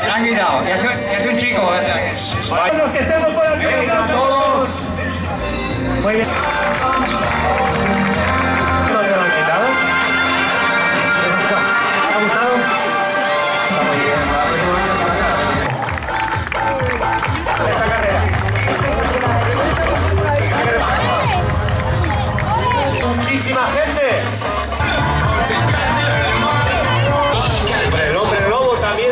han quitado. Es un chico. Los que estemos por aquí. Venga, todos. Muy bien. ¿No te lo han quitado? ¿Te ha gustado? Está muy bien. Esta carrera. Muchísima gente. El hombre lobo también.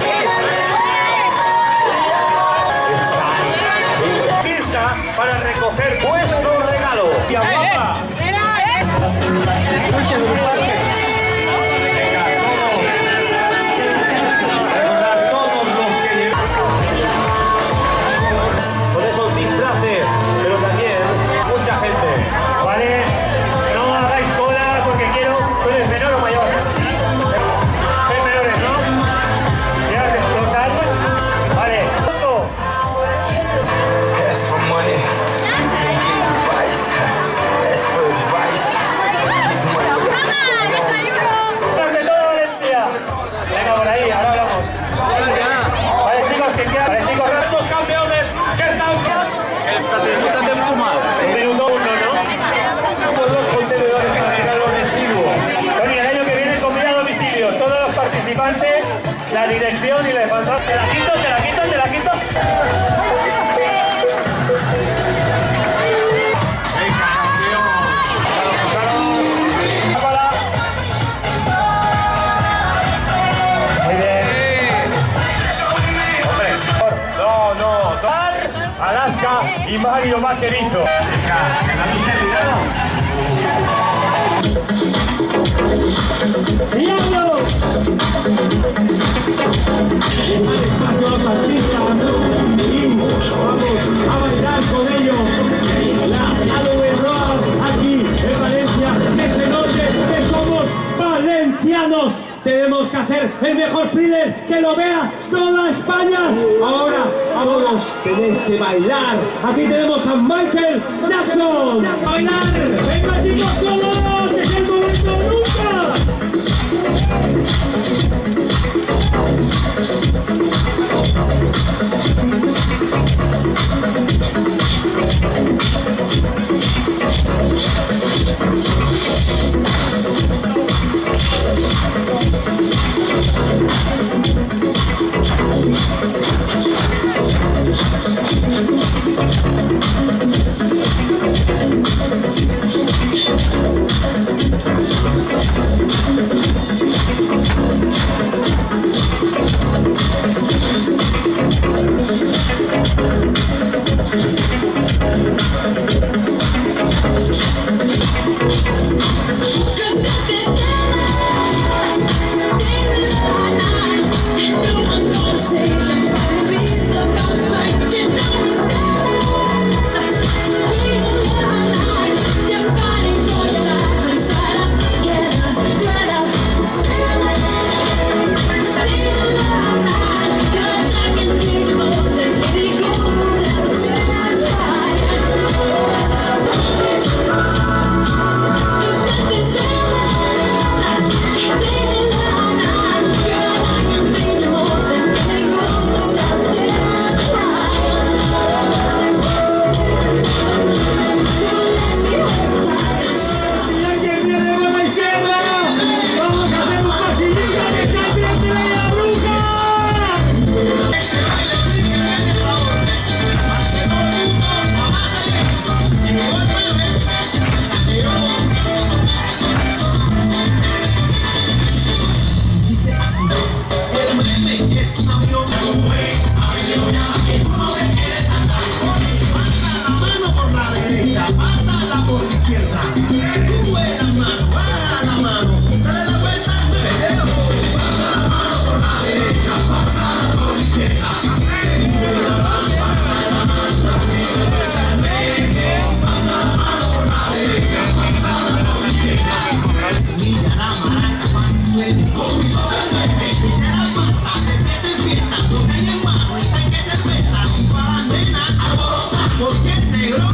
Está para recoger vuestro regalo. ¡Y a guapa! Recordad todos los que llevan con esos disfraces, pero también mucha gente. Vale, no hagáis cola porque quiero. ¿Tú eres menor o mayor? Sois menores, ¿no? ¿Ya los años? Vale. Venga, por ahí, ahora hablamos. Vale, chicos, que quedan. Vale, chicos, estos campeones que están. Un minuto uno, ¿no? Por los contenedores para tirar los residuos. Tony, el año que viene comida a domicilio. Todos los participantes, la dirección y la defensa. ¿Te la quito? ¿Te la quito? ¿Te la quito? Alaska y Mario Vaquerizo. ¡Diablo! Espacio a los artistas y vamos a bailar con ellos. La Halloween Roar aquí en Valencia, que se note que somos valencianos. Tenemos que hacer el mejor thriller, que lo vea toda España. Ahora, todos tenéis que bailar. Aquí tenemos a Michael Jackson. ¡A bailar! ¡Venga, chicos, todos! ¡Es el momento nunca! Porque el negro